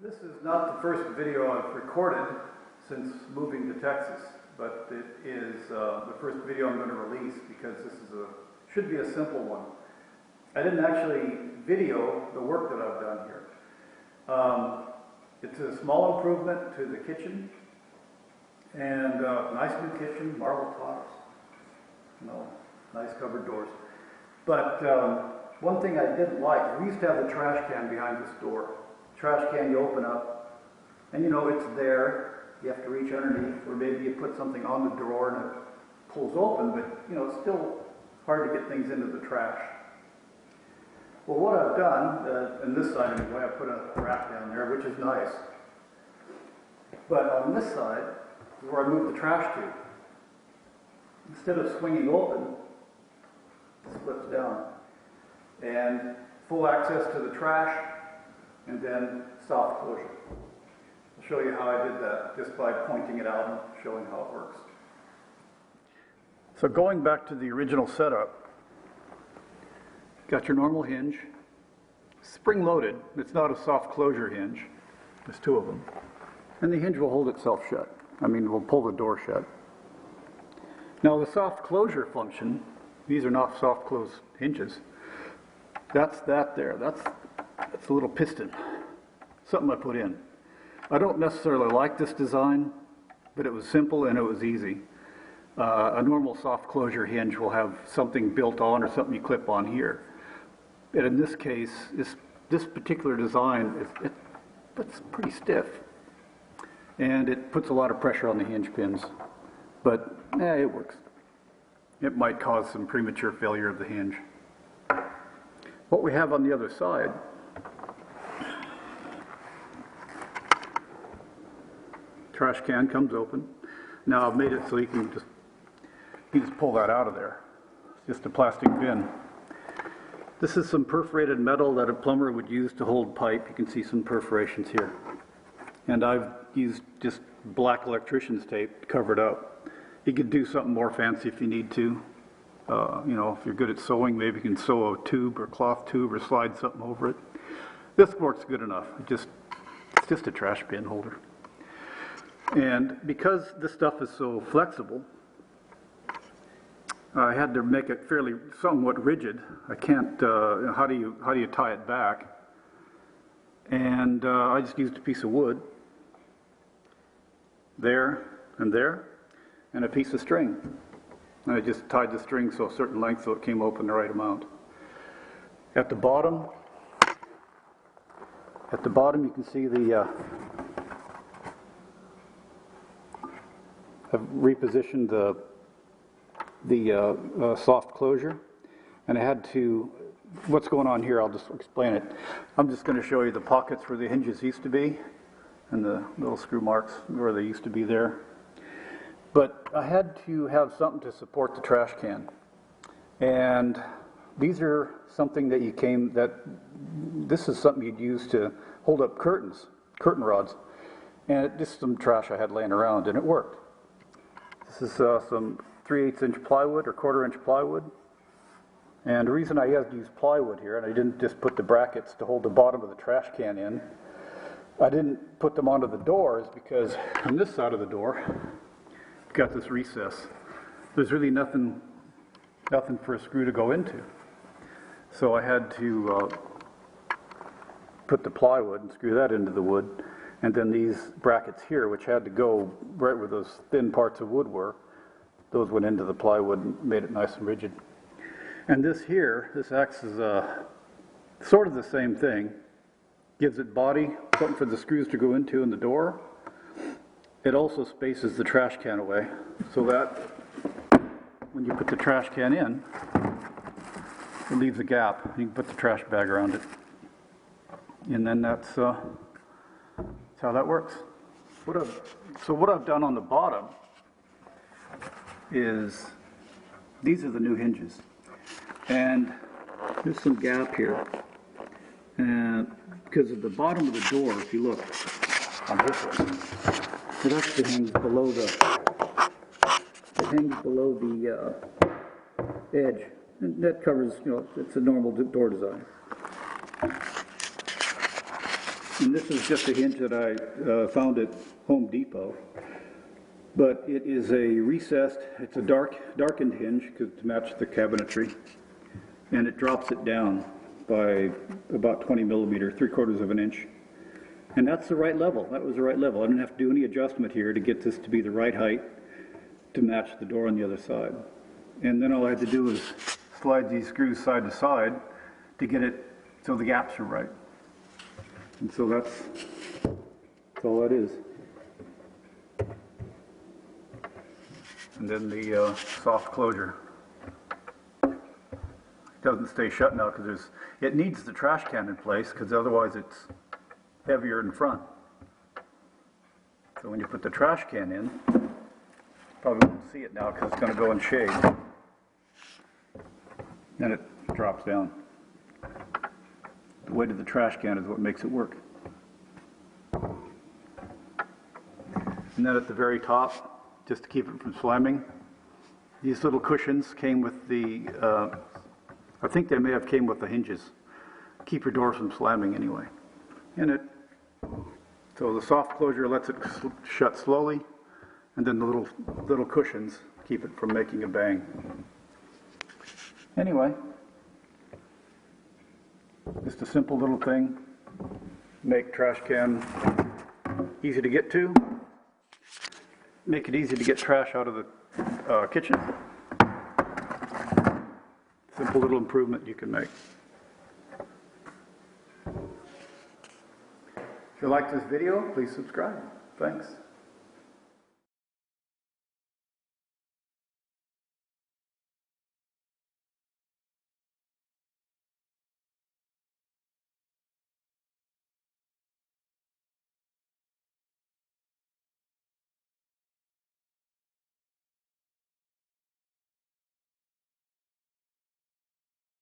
This is not the first video I've recorded since moving to Texas, but it is the first video I'm going to release because this is should be a simple one. I didn't actually video the work that I've done here. It's a small improvement to the kitchen, and nice new kitchen, marble tops, nice cupboard doors. But one thing I didn't like, we used to have the trash can behind this door. Trash can you open up, and it's there. You have to reach underneath, or maybe you put something on the drawer and it pulls open, but it's still hard to get things into the trash. Well, what I've done, on this side anyway, I put a rack down there, which is nice. But on this side is where I moved the trash to. Instead of swinging open, it slips down. And full access to the trash, and then soft closure. I'll show you how I did that just by pointing it out and showing how it works. So going back to the original setup, got your normal hinge, spring-loaded. It's not a soft closure hinge. There's two of them. And the hinge will hold itself shut. Will pull the door shut. Now the soft closure function, these are not soft close hinges. That's that there. That's a little piston. Something I put in. I don't necessarily like this design, but it was simple and it was easy. A normal soft closure hinge will have something built on or something you clip on here. And in this case, this particular design, it's pretty stiff. And it puts a lot of pressure on the hinge pins. But it works. It might cause some premature failure of the hinge. What we have on the other side, trash can comes open. Now I've made it so you can just pull that out of there. It's just a plastic bin. This is some perforated metal that a plumber would use to hold pipe. You can see some perforations here. And I've used just black electrician's tape to cover it up. You could do something more fancy if you need to. If you're good at sewing, maybe you can sew a tube or cloth tube or slide something over it. This works good enough. It's just a trash bin holder. And because this stuff is so flexible, I had to make it somewhat rigid. I can't. How do you tie it back? And I just used a piece of wood. There, and a piece of string. And I just tied the string so a certain length so it came open the right amount. At the bottom you can see I've repositioned the soft closure, and I had to. What's going on here? I'll just explain it. I'm just going to show you the pockets where the hinges used to be, and the little screw marks where they used to be there. But I had to have something to support the trash can. And these are something this is something you'd use to hold up curtain rods. And just some trash I had laying around, and it worked. This is some 3/8 inch plywood or 1/4 inch plywood. And the reason I had to use plywood here, and I didn't just put the brackets to hold the bottom of the trash can in, I didn't put them onto the door, is because on this side of the door, got this recess. There's really nothing for a screw to go into. So I had to put the plywood and screw that into the wood. And then these brackets here, which had to go right where those thin parts of wood were, those went into the plywood and made it nice and rigid. And this acts as sort of the same thing. Gives it body, something for the screws to go into in the door. It also spaces the trash can away so that when you put the trash can in, it leaves a gap. You can put the trash bag around it. And then that's how that works. What I've done on the bottom is, these are the new hinges. And there's some gap here. And because of the bottom of the door, if you look on this one, it actually hangs below the edge. And that covers, it's a normal door design. And this is just a hinge that I found at Home Depot. But it is a recessed, it's a darkened hinge to match the cabinetry. And it drops it down by about 20 millimeter, 3/4 of an inch. And that's the right level. That was the right level. I didn't have to do any adjustment here to get this to be the right height to match the door on the other side. And then all I had to do was slide these screws side to side to get it so the gaps are right. And so that's all that is. And then the soft closure. It doesn't stay shut now because it needs the trash can in place because otherwise it's heavier in front. So when you put the trash can in, probably won't see it now because it's going to go in shade. Then it drops down. The weight of the trash can is what makes it work. And then at the very top, just to keep it from slamming, these little cushions came with the, I think they may have came with the hinges. Keep your doors from slamming anyway. And so the soft closure lets it shut slowly, and then the little cushions keep it from making a bang. Anyway, just a simple little thing. Make trash can easy to get to. Make it easy to get trash out of the kitchen. Simple little improvement you can make. If you like this video, please subscribe. Thanks.